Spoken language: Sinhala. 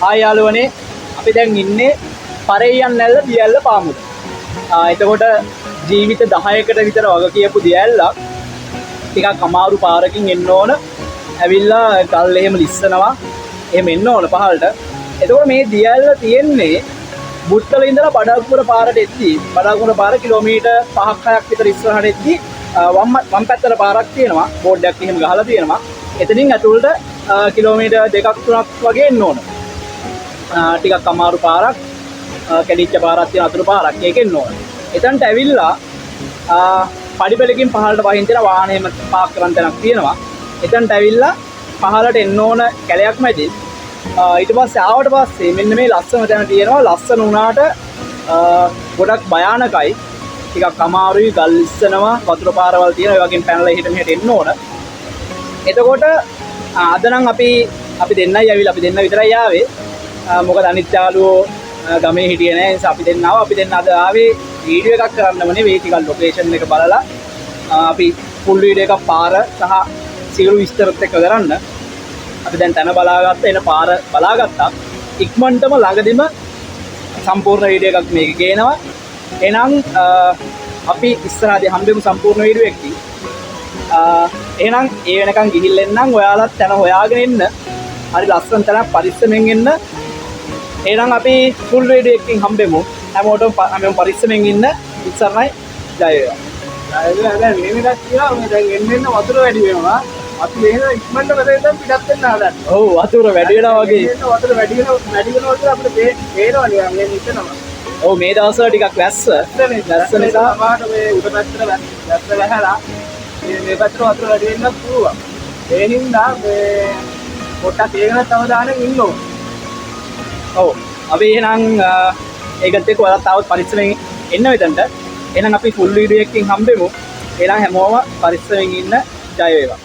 හායි යාළුවනේ අපි දැන් ඉන්නේ පරෙයන් නැල්ල දියැල්ල පාමුල. එතකොට ජීවිත 10කට විතර වග කියපු දියැල්ලක් ටිකක් අමාරු පාරකින් එන්න ඕන. ඇවිල්ලා ගල් එහෙම ලිස්සනවා. එහෙම එන්න ඕන පහළට. එතකොට මේ දියැල්ල තියෙන්නේ බුත්තල ඉඳලා බඩගුර පාරට එද්දී බඩගුර පාර කිලෝමීටර් 5-6ක් විතර ඉස්සරහට එද්දී වම් පැත්තට පාරක් තියෙනවා. බෝඩ් එකක් එහෙම ගහලා තියෙනවා. එතනින් ඇතුළට කිලෝමීටර් 2-3ක් වගේ එන්න ඕන. ටිකක් අමාරු පාරක් කැඩිච්ච පාරක් තියෙන අතුරු පාරක් ඒක එන්න ඕන. එතනට ඇවිල්ලා පඩිපෙළකින් පහළට වහින්න තියෙන වාහනේම පාක් කරන් තැනක් තියෙනවා. එතනට ඇවිල්ලා පහළට එන්න ඕන කැලයක් මැදින් ඊට පස්සේ ආවට පස්සේ මෙන්න මේ ලස්සන තැන තියෙනවා. ලස්සන වුණාට ගොඩක් භයානකයි. ටිකක් අමාරුයි ගල් ඉස්සනවා වතුර පාරවල් තියෙනවා. ඒ වගේම පැනලා එහෙට මෙහෙට එන්න ඕන. එතකොට අද නම් අපි දෙන්නයි ඇවිල්ලා අපි දෙන්න විතරයි ආවේ. මොකද අනිත් යාළුවෝ ගමේ හිටියේ නැහැ. ඒ නිසා අපි දෙන්න ආවා. අපි දෙන්න අද ආවේ වීඩියෝ එකක් කරන්නම නෙවෙයි. ටිකක් ලොකේෂන් එක බලලා අපි ෆුල් වීඩියෝ එකක් පාර සහ සියලු විස්තරත් එක්ක කරන්න. අපි දැන් තැන බලාගත්තා. එන පාර බලාගත්තා. ඉක්මනටම ළඟදිම සම්පූර්ණ වීඩියෝ එකක් මේක ගේනවා. එහෙනම් අපි ඉස්සරහදී හම්බෙමු සම්පූර්ණ වීඩියෝ එකකින්. එහෙනම් ඒ වෙනකන් ගිහිල්ලා එන්නම්. ඔයාලත් තැන හොයාගෙන එන්න. හරි ලස්සන තැනක් පරිස්සමෙන් එන්න. එහෙනම් අපි ෆුල් වීඩියෝ එකකින් හම්බෙමු. හැමෝටම පරිස්සමෙන් ඉන්න. ඉස්සරහයි ජය වේවා. ජය වේවා. දැන් මේ එකක් කියලා මේ දැන් එන්න වතුර වැඩි වෙනවා. අපි එහෙම ඉක්මනට වෙලෙන් පිටත් වෙන්න හදන්න. ඔව් වතුර වැඩි වෙනවා වගේ. වතුර වැඩි වෙනවා කියලා අපිට පේනවා නිකන් මේ හිතනවා. ඔව් මේ දවස්වල ටිකක් වැස්ස නිසා අපහාට මේ උඩ පැත්තට වැස්ස වැහලා මේ පැත්තට වතුර වැඩි වෙන්නත් පුළුවන්. ඒ හින්දා මේ පොට්ටක් ඒකනත් අවධානයෙන් ඉන්න ඕන. ඔව් අපි එහෙනම් ඒකත් එක්ක ඔයාලත් ආවොත් පරිස්සමෙන් එන්න මෙතනට. එහෙනම් අපි ෆුල් වීඩියෝ එකකින් හම්බෙමු. එහෙනම් හැමෝම පරිස්සමෙන් ඉන්න. ජය වේවා.